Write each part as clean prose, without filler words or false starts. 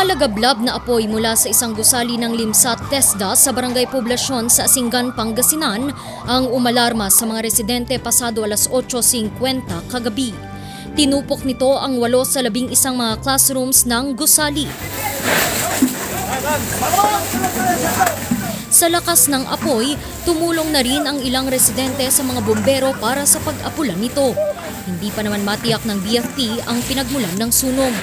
Lumalagablab na apoy mula sa isang gusali ng Limsat TESDA sa Barangay Poblasyon sa Asingan, Pangasinan ang umalarma sa mga residente pasado alas 8:50 kagabi. Tinupok nito ang 8 sa 11 mga classrooms ng gusali. Sa lakas ng apoy, tumulong na rin ang ilang residente sa mga bombero para sa pag-apulan nito. Hindi pa naman matiyak ng BFP ang pinagmulan ng sunog.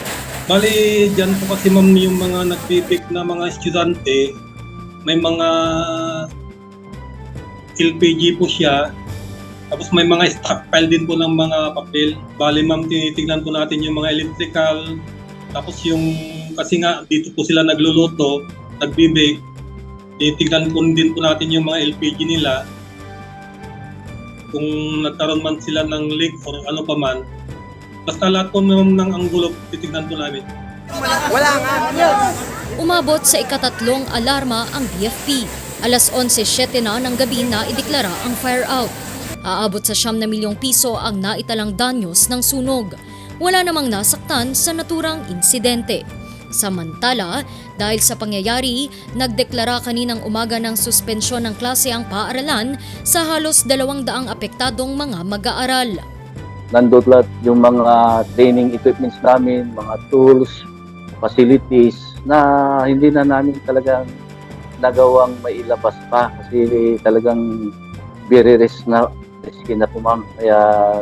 Bali, dyan po kasi ma'am yung mga nagpipik na mga estudyante, may mga LPG po siya, tapos may mga stockpile din po ng mga papel. Bali ma'am, tinitignan po natin yung mga electrical, tapos yung, kasi nga dito po sila nagluluto, nagbibake, tinitignan po din po natin yung mga LPG nila. Kung nagkaroon man sila ng leak or ano pa man, basta lahat po ng anggulo, titignan po namin. Wala nga. Umabot sa ikatatlong alarma ang BFP. Alas 11:07 na ng gabi na ideklara ang fire out. Aabot sa 9 na milyong piso ang naitalang danyos ng sunog. Wala namang nasaktan sa naturang insidente. Samantala, dahil sa pangyayari, nagdeklara kaninang umaga ng suspensyon ng klase ang paaralan sa halos 200 apektadong mga mag-aaral. Nandun lahat yung mga training equipments namin, mga tools, facilities na hindi na namin talagang nagawang mailabas pa kasi talagang very risky na po ma'am, kaya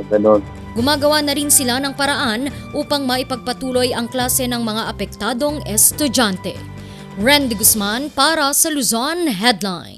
gano'n. Gumagawa na rin sila ng paraan upang maipagpatuloy ang klase ng mga apektadong estudyante. Randy Guzman para sa Luzon Headline.